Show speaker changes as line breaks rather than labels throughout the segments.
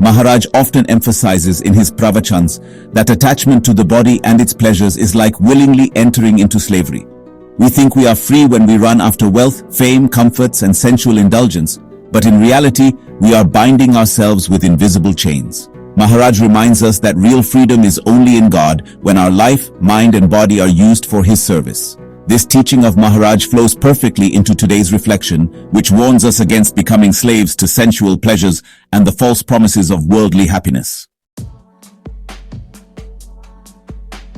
Maharaj often emphasizes in his Pravachans that attachment to the body and its pleasures is like willingly entering into slavery. We think we are free when we run after wealth, fame, comforts, and sensual indulgence, but in reality, we are binding ourselves with invisible chains. Maharaj reminds us that real freedom is only in God when our life, mind, and body are used for His service. This teaching of Maharaj flows perfectly into today's reflection, which warns us against becoming slaves to sensual pleasures and the false promises of worldly happiness.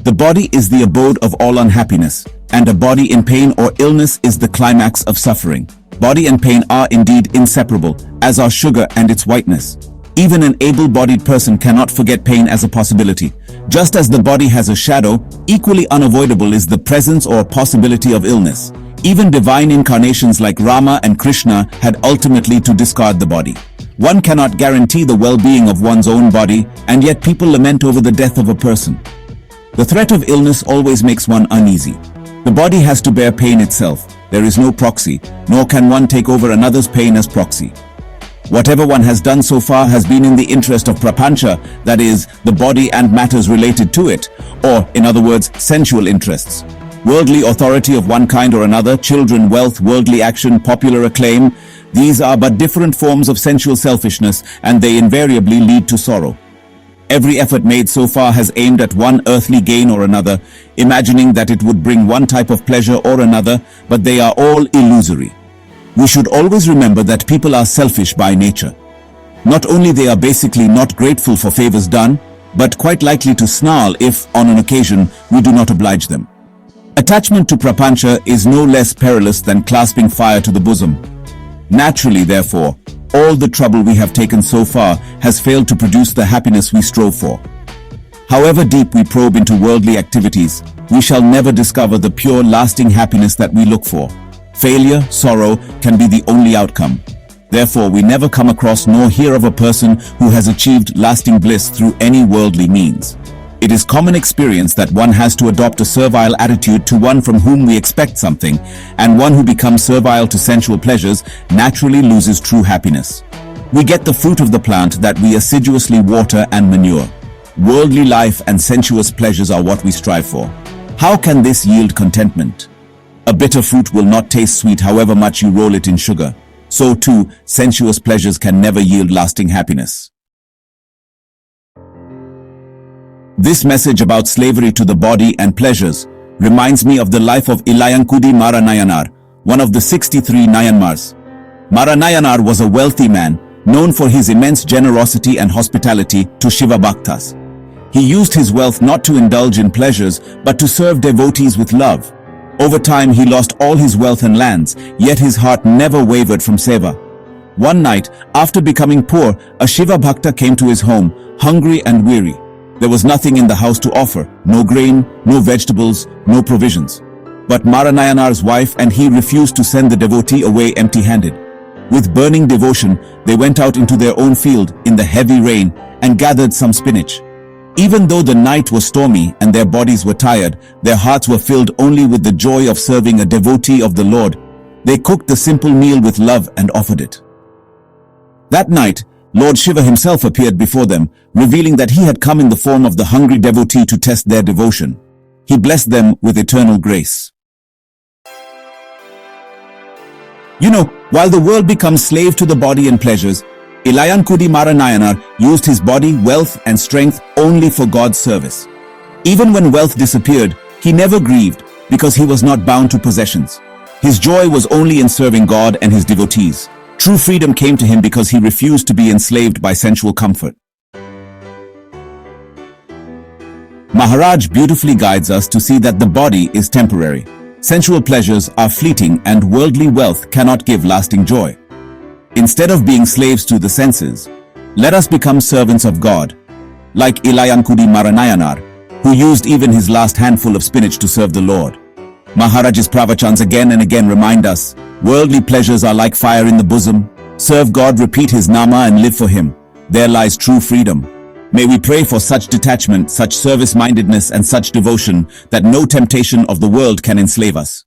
The body is the abode of all unhappiness, and a body in pain or illness is the climax of suffering. Body and pain are indeed inseparable, as are sugar and its whiteness. Even an able-bodied person cannot forget pain as a possibility. Just as the body has a shadow, equally unavoidable is the presence or possibility of illness. Even divine incarnations like Rama and Krishna had ultimately to discard the body. One cannot guarantee the well-being of one's own body, and yet people lament over the death of a person. The threat of illness always makes one uneasy. The body has to bear pain itself. There is no proxy, nor can one take over another's pain as proxy. Whatever one has done so far has been in the interest of prapancha, that is, the body and matters related to it, or, in other words, sensual interests. Worldly authority of one kind or another, children, wealth, worldly action, popular acclaim, these are but different forms of sensual selfishness, and they invariably lead to sorrow. Every effort made so far has aimed at one earthly gain or another, imagining that it would bring one type of pleasure or another, but they are all illusory. We should always remember that people are selfish by nature. Not only they are basically not grateful for favors done, but quite likely to snarl if, on an occasion, we do not oblige them. Attachment to prapancha is no less perilous than clasping fire to the bosom. Naturally, therefore, all the trouble we have taken so far has failed to produce the happiness we strove for. However deep we probe into worldly activities, we shall never discover the pure, lasting happiness that we look for. Failure, sorrow, can be the only outcome. Therefore, we never come across nor hear of a person who has achieved lasting bliss through any worldly means. It is common experience that one has to adopt a servile attitude to one from whom we expect something, and one who becomes servile to sensual pleasures naturally loses true happiness. We get the fruit of the plant that we assiduously water and manure. Worldly life and sensuous pleasures are what we strive for. How can this yield contentment? A bitter fruit will not taste sweet however much you roll it in sugar. So too, sensuous pleasures can never yield lasting happiness. This message about slavery to the body and pleasures reminds me of the life of Ilaiyankudi Mara Nayanar, one of the 63 Nayanmars. Mara Nayanar was a wealthy man, known for his immense generosity and hospitality to Shiva Bhaktas. He used his wealth not to indulge in pleasures, but to serve devotees with love. Over time, he lost all his wealth and lands, yet his heart never wavered from seva. One night, after becoming poor, a Shiva Bhakta came to his home, hungry and weary. There was nothing in the house to offer, no grain, no vegetables, no provisions. But Mara Nayanar's wife and he refused to send the devotee away empty-handed. With burning devotion, they went out into their own field in the heavy rain and gathered some spinach. Even though the night was stormy and their bodies were tired, their hearts were filled only with the joy of serving a devotee of the Lord. They cooked the simple meal with love and offered it. That night, Lord Shiva himself appeared before them, revealing that he had come in the form of the hungry devotee to test their devotion. He blessed them with eternal grace. You know, while the world becomes slave to the body and pleasures, Ilaiyankudi Mara Nayanar used his body, wealth and strength only for God's service. Even when wealth disappeared, he never grieved because he was not bound to possessions. His joy was only in serving God and his devotees. True freedom came to him because he refused to be enslaved by sensual comfort. Maharaj beautifully guides us to see that the body is temporary. Sensual pleasures are fleeting and worldly wealth cannot give lasting joy. Instead of being slaves to the senses, let us become servants of God, like Ilaiyankudi Mara Nayanar, who used even his last handful of spinach to serve the Lord. Maharaj's Pravachans again and again remind us, worldly pleasures are like fire in the bosom. Serve God, repeat his nama and live for him. There lies true freedom. May we pray for such detachment, such service-mindedness and such devotion that no temptation of the world can enslave us.